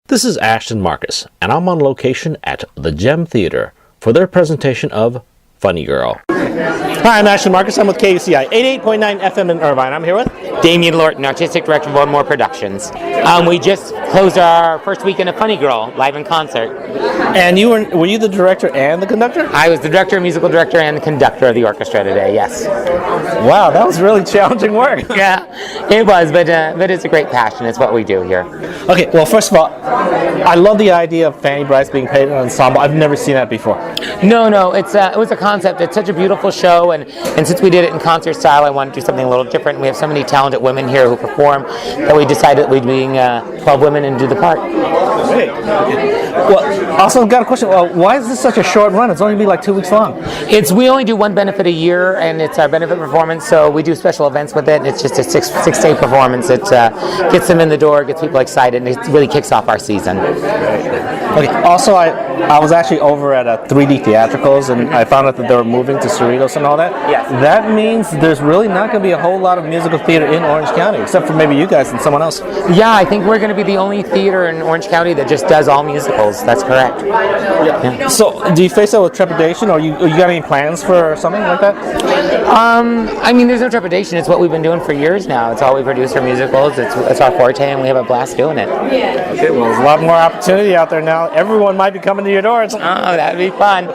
This is Ashton Marcus, and I'm on location at the Gem Theater for their presentation of Funny Girl. Hi, I'm Ashton Marcus. I'm with KUCI 88.9 FM in Irvine. I'm here with Damien Lorton, Artistic Director of One More Productions. We just closed our first weekend of Funny Girl, live in concert. And were you the director and the conductor? I was the director, musical director, and the conductor of the orchestra today, yes. Wow, that was really challenging work. Yeah, it was, but it's a great passion. It's what we do here. Okay, well, first of all, I love the idea of Fanny Brice being paid in an ensemble. I've never seen that before. No, it was a concept. It's such a beautiful show, and since we did it in concert style, I wanted to do something a little different. We have so many talented women here who perform that we decided that we'd be 12 women and do the part. Great. Well, also I've got a question. Why is this such a short run? It's only going to be like 2 weeks long. We only do one benefit a year, and it's our benefit performance, so we do special events with it. It's just a six-day performance. It gets them in the door, gets people excited, and it really kicks off our season. Okay. Also, I was actually over at 3D Theatricals, and I found out that they were moving to Cerritos and all that. Yes. That means there's really not going to be a whole lot of musical theater in Orange County, except for maybe you guys and someone else. Yeah, I think we're going to be the only theater in Orange County that just does all musicals. That's correct. Yeah. So, do you face that with trepidation, or you got any plans for something like that? I mean, there's no trepidation. It's what we've been doing for years now. It's all we produce for musicals. It's our forte, and we have a blast doing it. Okay, well, there's a lot more opportunity out there now. Everyone might be coming to your doors. Oh, that'd be fun.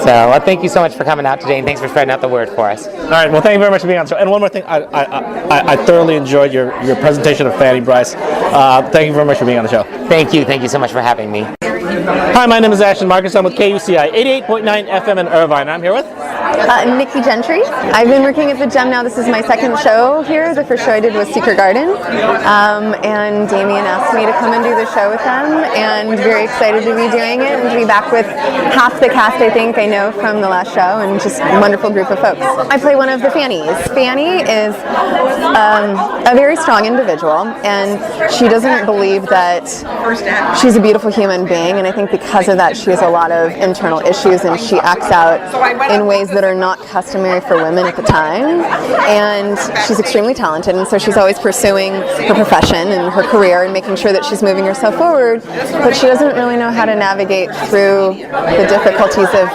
So, thank you so much for coming out today, and thanks for spreading out the word for us. All right, well, thank you very much for being on the show. And one more thing, I thoroughly enjoyed your presentation of Fanny Brice. Thank you very much for being on the show. Thank you so much for having me. Hi, my name is Ashton Marcus. I'm with KUCI 88.9 FM in Irvine. I'm here with Nikki Gentry. I've been working at the Gem now. This is my second show here. The first show I did was Secret Garden, and Damien asked me to come and do the show with them, and very excited to be doing it and to be back with half the cast I think I know from the last show, and just a wonderful group of folks. I play one of the Fannies. Fanny is a very strong individual, and she doesn't believe that she's a beautiful human being, and I think because of that she has a lot of internal issues, and she acts out in ways that are not customary for women at the time. And she's extremely talented, and so she's always pursuing her profession and her career and making sure that she's moving herself forward, but she doesn't really know how to navigate through the difficulties of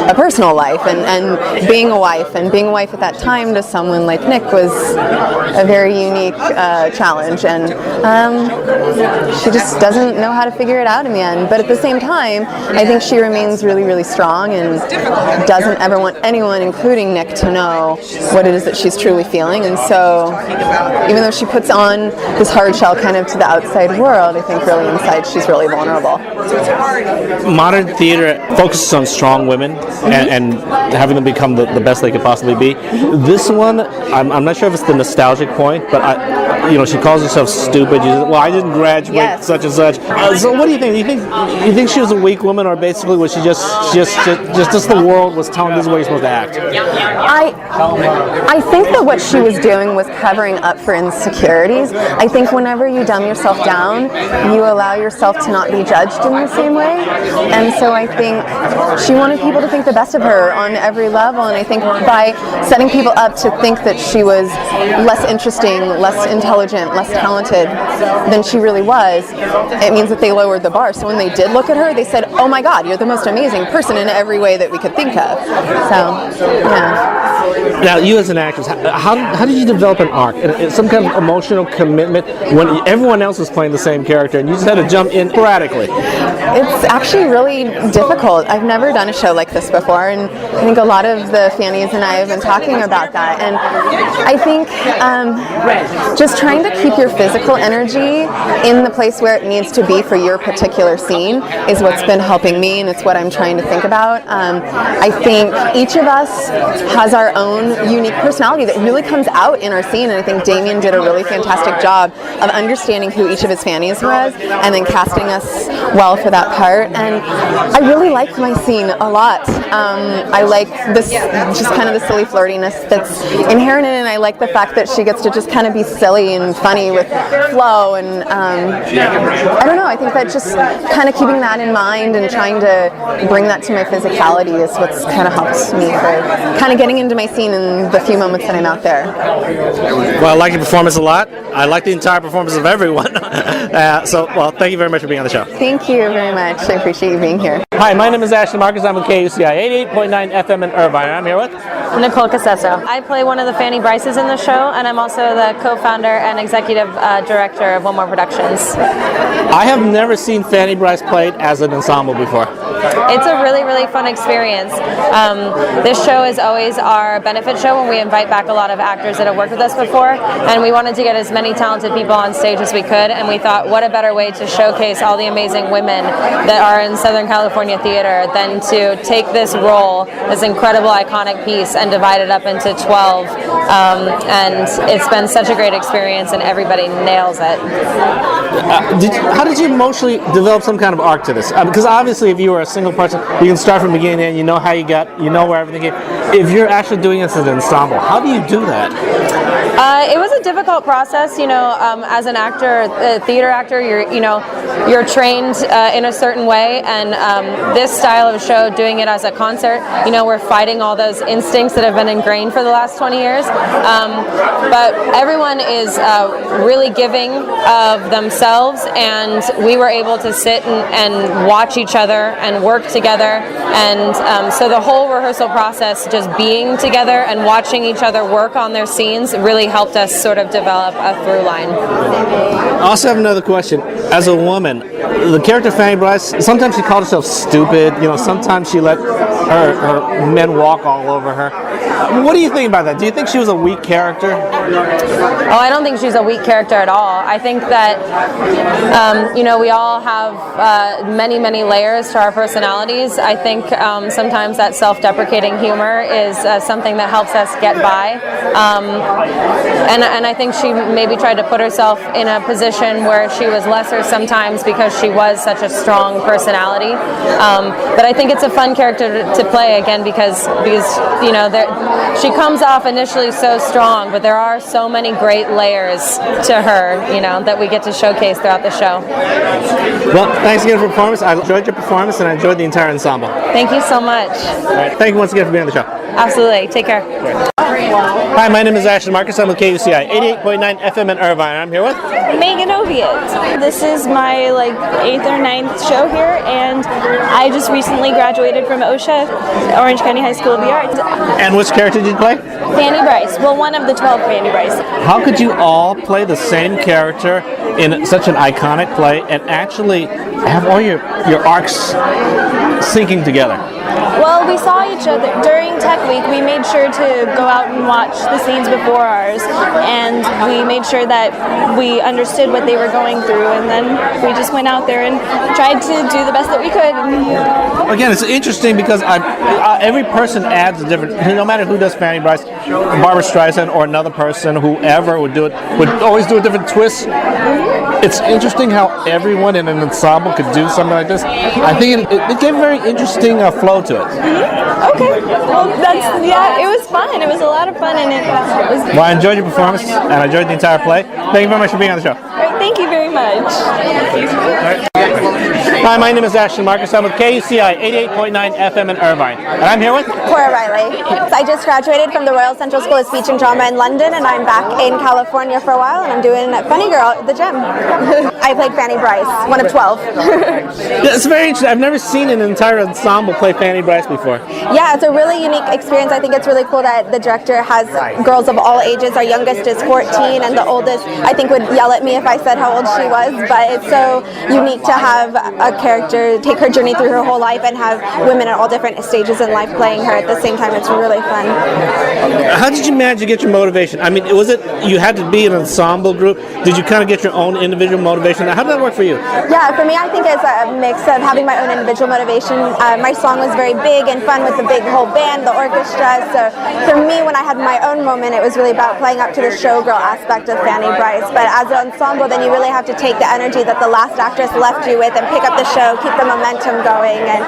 a personal life and being a wife. And being a wife at that time to someone like Nick was a very unique challenge, and she just doesn't know how to figure it out in the end. But at the same time, I think she remains really, really strong and doesn't ever want anyone, including Nick, to know what it is that she's truly feeling. And so even though she puts on this hard shell kind of to the outside world, I think really inside she's really vulnerable. Modern theater focuses on strong women and having them become the best they could possibly be. This one, I'm not sure if it's the nostalgic point, but she calls herself stupid. I didn't graduate such and such. So what do you think? You think she was a weak woman, or basically was she just the world was telling this is the way you're supposed to act? I think that what she was doing was covering up for insecurities. I think whenever you dumb yourself down, you allow yourself to not be judged in the same way. And so I think she wanted people to think the best of her on every level, and I think by setting people up to think that she was less interesting, less intelligent, less talented than she really was, it means that they lowered the bar. So when they did look at her, they said, "Oh my God, you're the most amazing person in every way that we could think of." So, yeah. Now, you as an actress, how did you develop an arc and some kind of emotional commitment when everyone else is playing the same character and you just had to jump in sporadically? It's actually really difficult. I've never done a show like this before, and I think a lot of the Fannies and I have been talking about that. And I think just trying to keep your physical energy in the place where it needs to be for your particular scene is what's been helping me, and it's what I'm trying to think about. I think each of us has our own unique personality that really comes out in our scene, and I think Damien did a really fantastic job of understanding who each of his Fannies was and then casting us well for that part. And I really like my scene a lot. I like this, just kind of the silly flirtiness that's inherent in it, and I like the fact that she gets to just kind of be silly and funny with Flo, and I don't know, I think that just kind of keeping that in mind and trying to bring that to my physicality is what's kind of helped me for kind of getting into my scene in the few moments that I'm out there. Well, I like your performance a lot. I like the entire performance of everyone. Well, thank you very much for being on the show. Thank you very much. I appreciate you being here. Hi, my name is Ashton Marcus. I'm with KUCI 88.9 FM in Irvine. I'm here with Nicole Casesso. I play one of the Fanny Bryces in the show, and I'm also the co-founder and executive director of One More Productions. I have never seen Fanny Bryce played as an ensemble before. It's a really, really fun experience. This show is always our benefit show when we invite back a lot of actors that have worked with us before, and we wanted to get as many talented people on stage as we could, and we thought what a better way to showcase all the amazing women that are in Southern California theater than to take this role, this incredible iconic piece, and divide it up into 12. And it's been such a great experience, and everybody nails it. How did you emotionally develop some kind of arc to this? Because obviously if you were a single person, you can start from the beginning and you know how you got, you know where everything came. If you're actually doing this as an ensemble, how do you do that? It was a difficult process, as an actor, a theater actor, you're trained in a certain way, and this style of show, doing it as a concert, we're fighting all those instincts that have been ingrained for the last 20 years. But everyone is really giving of themselves, and we were able to sit and watch each other and work together, and so the whole rehearsal process, just being together and watching each other work on their scenes, really helped us sort of develop a through line. I also have another question. As a woman, the character Fanny Bryce, sometimes she called herself stupid, sometimes she let her men walk all over her. What do you think about that? Do you think she was a weak character? Oh, I don't think she's a weak character at all. I think that, we all have many, many layers to our personalities. I think sometimes that self-deprecating humor is something that helps us get by. And I think she maybe tried to put herself in a position where she was lesser sometimes because she was such a strong personality. But I think it's a fun character to play, again, because she comes off initially so strong, but there are so many great layers to her, that we get to showcase throughout the show. Well, thanks again for your performance. I enjoyed your performance, and I enjoyed the entire ensemble. Thank you so much. All right. Thank you once again for being on the show. Absolutely. Take care. Hi, my name is Ashton Marcus. I'm with KUCI 88.9 FM in Irvine. I'm here with Megan Oviatt. This is my 8th or 9th show here, and I just recently graduated from OSHA, Orange County High School of the Arts. And which character did you play? Fanny Bryce. Well, one of the 12 Fanny Bryce. How could you all play the same character in such an iconic play and actually have all your arcs syncing together? Well, we saw each other during Tech Week. We made sure to go out and watch the scenes before ours, and we made sure that we understood what they were going through, and then we just went out there and tried to do the best that we could. Again, it's interesting because every person adds a different, no matter who does Fanny Bryce, Barbara Streisand or another person, whoever would do it, would always do a different twist. It's interesting how everyone in an ensemble could do something like this. I think it gave a very interesting flow to it. Okay. Well, it was fun. It was a lot of fun, and it was. Well, I enjoyed your performance, and I enjoyed the entire play. Thank you very much for being on the show. All right, thank you very much. Hi, my name is Ashton Marcus. I'm with KUCI 88.9 FM in Irvine. And I'm here with Cora Riley. I just graduated from the Royal Central School of Speech and Drama in London, and I'm back in California for a while, and I'm doing Funny Girl at the gym. I played Fanny Bryce, one of 12. Yeah, it's very interesting. I've never seen an entire ensemble play Fanny Bryce before. Yeah, it's a really unique experience. I think it's really cool that the director has girls of all ages. Our youngest is 14, and the oldest, I think, would yell at me if I said how old she was, but it's so unique to have a character take her journey through her whole life and have women at all different stages in life playing her at the same time. It's really fun. How did you manage to get your motivation? I mean, was it you had to be an ensemble group? Did you kind of get your own individual motivation? How did that work for you? Yeah, for me, I think it's a mix of having my own individual motivation. My song was very big and fun with the big whole band, the orchestra. So for me, when I had my own moment, it was really about playing up to the showgirl aspect of Fanny Bryce. But as an ensemble, then you really have to take the energy that the last actress left you with and pick up the show, keep the momentum going, and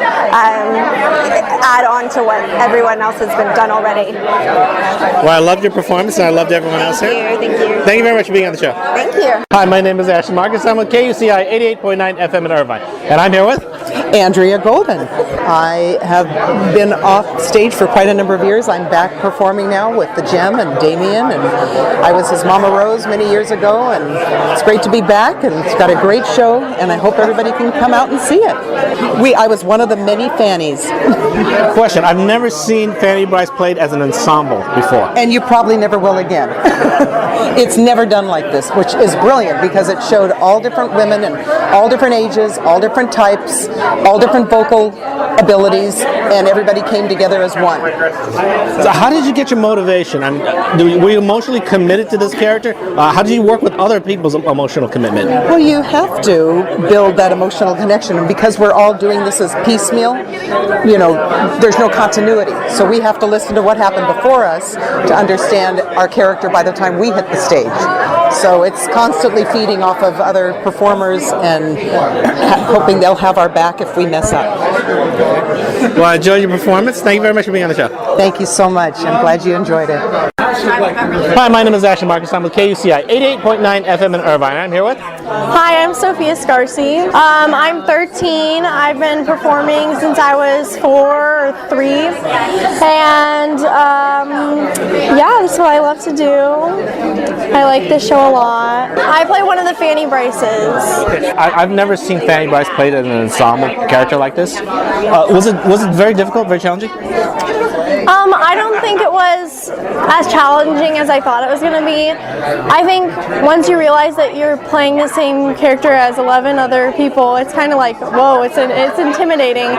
add on to what everyone else has been done already. Well, I loved your performance, and I loved everyone else here. Thank you. Thank you very much for being on the show. Thank you. Hi, my name is Ashton Marcus. I'm with KUCI 88.9 FM in Irvine, and I'm here with Andrea Golden. I have been off stage for quite a number of years. I'm back performing now with the Gem and Damien, and I was his Mama Rose many years ago, and it's great to be back, and it's got a great show, and I hope everybody can come out and see it. I was one of the many Fannies. question. I've never seen Fanny Bryce played as an ensemble before. And you probably never will again. It's never done like this, which is brilliant because it showed all different women and all different ages, all different types, all different vocal abilities, and everybody came together as one. So how did you get your motivation? Were you emotionally committed to this character? How did you work with other people's emotional commitment? Well, you have to build that emotional connection, and because we're all doing this as piecemeal, there's no continuity. So we have to listen to what happened before us to understand our character by the time we hit the stage. So it's constantly feeding off of other performers and hoping they'll have our back if we mess up. Well, I enjoyed your performance. Thank you very much for being on the show. Thank you so much. I'm glad you enjoyed it. Hi, my name is Ashton Marcus. I'm with KUCI 88.9 FM in Irvine. I'm here with... Hi, I'm Sophia Scarcy. I'm 13. I've been performing since I was 4 or 3. And this is what I love to do. I like this show a lot. I play one of the Fanny Bryces. I've never seen Fanny Bryce played as an ensemble character like this. Was it very difficult, very challenging? I don't think it was as challenging as I thought it was going to be. I think once you realize that you're playing the same character as 11 other people, it's kind of like, whoa, it's intimidating.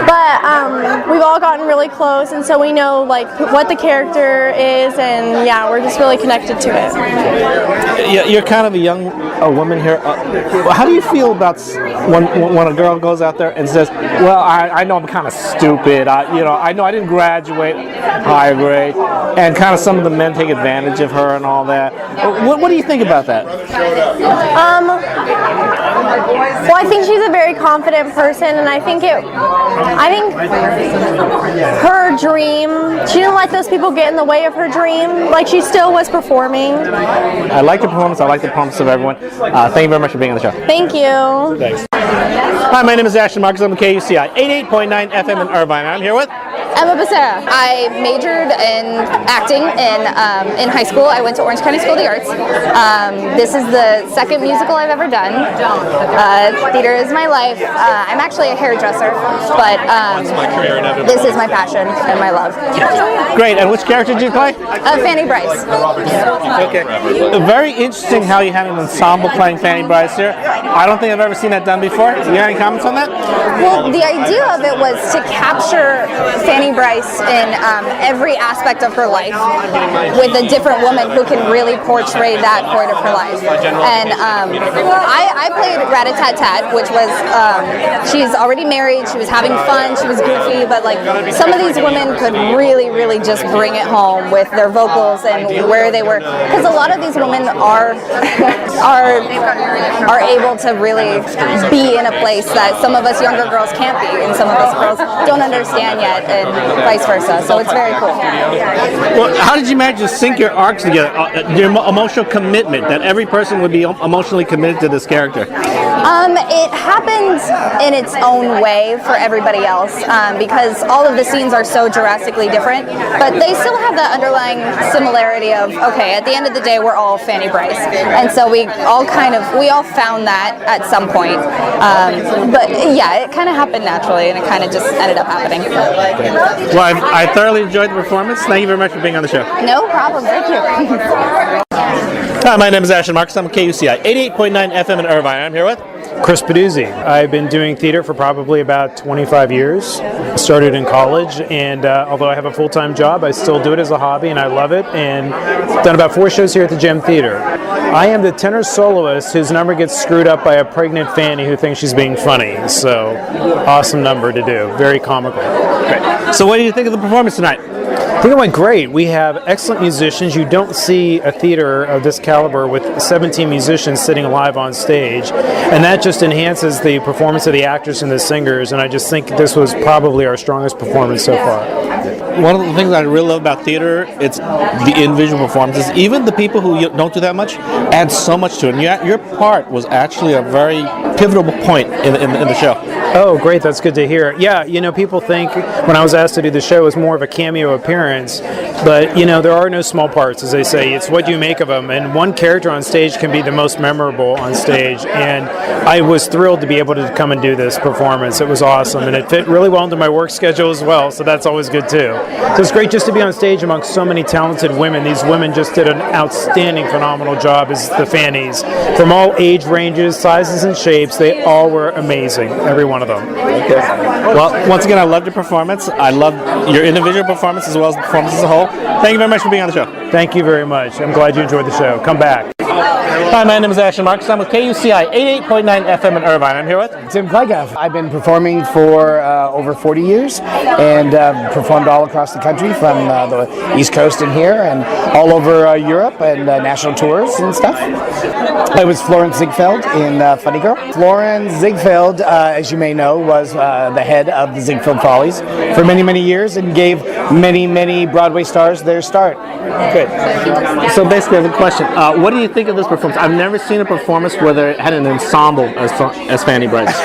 But we've all gotten really close, and so we know what the character is, and we're just really connected to it. Yeah, you're kind of a young woman here. How do you feel about when a girl goes out there and says, "Well, I know I'm kind of stupid. I know I didn't graduate high grade," and kind of some of the men take advantage of her and all that. What do you think about that? Well, I think she's a very confident person, and I think her dream, she didn't let those people get in the way of her dream. She still was performing. I like the performance. I like the performance of everyone. Thank you very much for being on the show. Thank you. Thanks. Hi, my name is Ashton Marcus. I'm with KUCI 88.9 FM in Irvine. I'm here with... Emma Becerra. I majored in acting in high school. I went to Orange County School of the Arts. This is the second musical I've ever done. Theater is my life. I'm actually a hairdresser, but this is my passion and my love. Great. And which character did you play? Fanny Bryce. Okay. Very interesting how you had an ensemble playing Fanny Bryce here. I don't think I've ever seen that done before. Do you have any comments on that? Well, the idea of it was to capture Fanny Bryce in every aspect of her life with a different woman who can really portray that part of her life. And I played Rat-a-tat-tat, which was, she's already married, she was having fun, she was goofy, but some of these women could really, really just bring it home with their vocals and where they were. Because a lot of these women are able to really be in a place that some of us younger girls can't be, and some of us girls don't understand yet, and vice versa. So it's very cool. Well, how did you manage to sync your arcs together? Your emotional commitment, that every person would be emotionally committed to this character. It happened in its own way for everybody else because all of the scenes are so drastically different, but they still have that underlying similarity of, okay, at the end of the day, we're all Fanny Bryce. And so we all found that at some point. But yeah, it kind of happened naturally, and it kind of just ended up happening. Well, I thoroughly enjoyed the performance. Thank you very much for being on the show. No problem. Thank you. Hi, my name is Ashton Marcus. I'm at KUCI 88.9 FM in Irvine. I'm here with... Chris Peduzzi. I've been doing theater for probably about 25 years. I started in college, and although I have a full-time job, I still do it as a hobby, and I love it, and done about 4 shows here at the Gem Theater. I am the tenor soloist whose number gets screwed up by a pregnant Fanny who thinks she's being funny, so awesome number to do. Very comical. Great. So what do you think of the performance tonight? I think it went great. We have excellent musicians. You don't see a theater of this caliber with 17 musicians sitting live on stage, and that just enhances the performance of the actors and the singers, and I just think this was probably our strongest performance so far. One of the things I really love about theater, it's the individual performances. Even the people who don't do that much add so much to it. And your part was actually a very pivotal point in the show. Oh, great. That's good to hear. Yeah, people think when I was asked to do the show, it was more of a cameo appearance. But, there are no small parts, as they say. It's what you make of them. And one character on stage can be the most memorable on stage. And I was thrilled to be able to come and do this performance. It was awesome. And it fit really well into my work schedule as well. So that's always good, too. So it's great just to be on stage amongst so many talented women. These women just did an outstanding, phenomenal job as the Fannies. From all age ranges, sizes, and shapes, they all were amazing. Every one of them. Okay. Well, once again, I loved your performance. I loved your individual performance as well as the performance as a whole. Thank you very much for being on the show. Thank you very much. I'm glad you enjoyed the show. Come back. Hi, my name is Ashton Marcus. I'm with KUCI 88.9 FM in Irvine. I'm here with Tim Klegaff. I've been performing for over 40 years and performed all across the country from the East Coast and here and all over Europe and national tours and stuff. I was Florence Ziegfeld in Funny Girl. Florence Ziegfeld, as you may know, was the head of the Ziegfeld Follies for many, many years and gave many, many Broadway stars their start. Good. So basically, I have a question. What do you think of this performance? I've never seen a performance where they had an ensemble as Fanny Brice.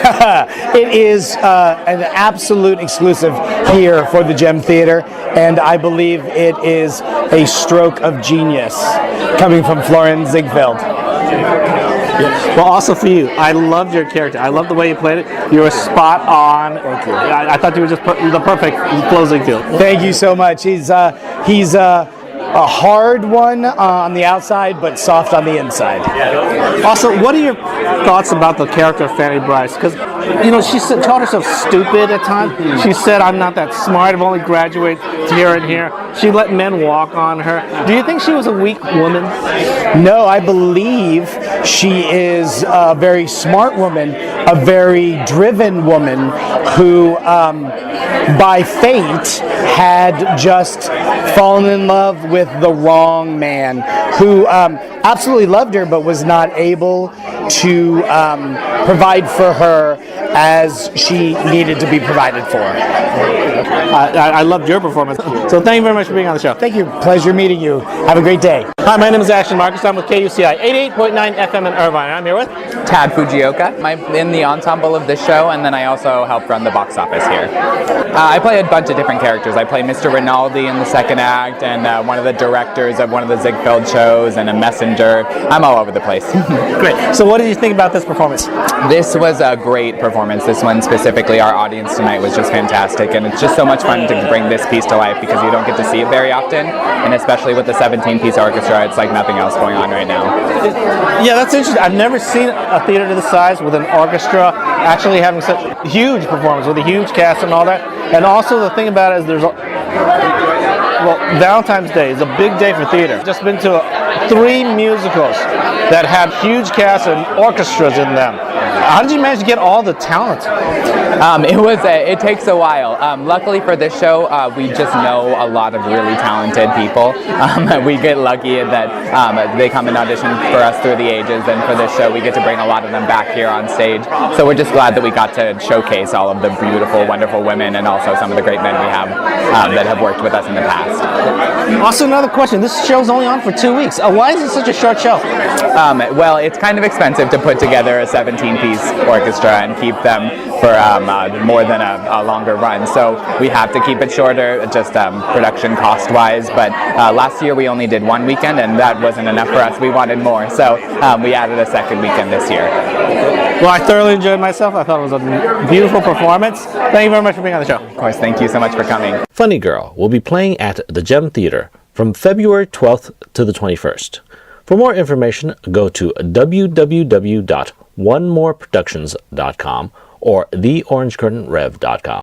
It is an absolute exclusive here for the Gem Theater, and I believe it is a stroke of genius coming from Florence Ziegfeld. Yeah. Well, also for you, I loved your character. I loved the way you played it. You were spot on. Thank you. I thought you were just the perfect Flo Ziegfeld. Thank you so much. He's a hard one on the outside, but soft on the inside. Also, what are your thoughts about the character of Fanny Brice? Because, she taught herself stupid at times. She said, I'm not that smart. I've only graduated here and here. She let men walk on her. Do you think she was a weak woman? No, I believe she is a very smart woman, a very driven woman who, by fate, had just fallen in love with the wrong man who absolutely loved her but was not able to provide for her as she needed to be provided for. I loved your performance. So thank you very much for being on the show. Thank you. Pleasure meeting you. Have a great day. Hi, my name is Ashton Marcus. I'm with KUCI 88.9 FM in Irvine. I'm here with Tad Fujioka. I'm in the ensemble of this show, and then I also help run the box office here. I play a bunch of different characters. I play Mr. Rinaldi in the second act, and one of the directors of one of the Ziegfeld shows, and a messenger. I'm all over the place. Great. So what did you think about this performance? This was a great performance. This one specifically, our audience tonight was just fantastic, and it's just so much fun to bring this piece to life because you don't get to see it very often, and especially with the 17-piece orchestra, it's like nothing else going on right now. Yeah, that's interesting. I've never seen a theater to this size with an orchestra actually having such a huge performance with a huge cast and all that. And also the thing about it is Valentine's Day is a big day for theater. I've just been to 3 musicals that had huge casts and orchestras in them. How did you manage to get all the talent? It takes a while. Luckily for this show, we just know a lot of really talented people. We get lucky that they come and audition for us through the ages, and for this show we get to bring a lot of them back here on stage. So we're just glad that we got to showcase all of the beautiful, wonderful women and also some of the great men we have that have worked with us in the past. Also, another question. This show's only on for 2 weeks. Why is it such a short show? Well, it's kind of expensive to put together a 17-piece orchestra and keep them for more than a longer run. So we have to keep it shorter, just production cost-wise. But last year we only did 1 weekend, and that wasn't enough for us. We wanted more, so we added a second weekend this year. Well, I thoroughly enjoyed myself. I thought it was a beautiful performance. Thank you very much for being on the show. Of course, thank you so much for coming. Funny Girl will be playing at the Gem Theater from February 12th to the 21st. For more information, go to www.onemoreproductions.com or theorangecurtainrev.com.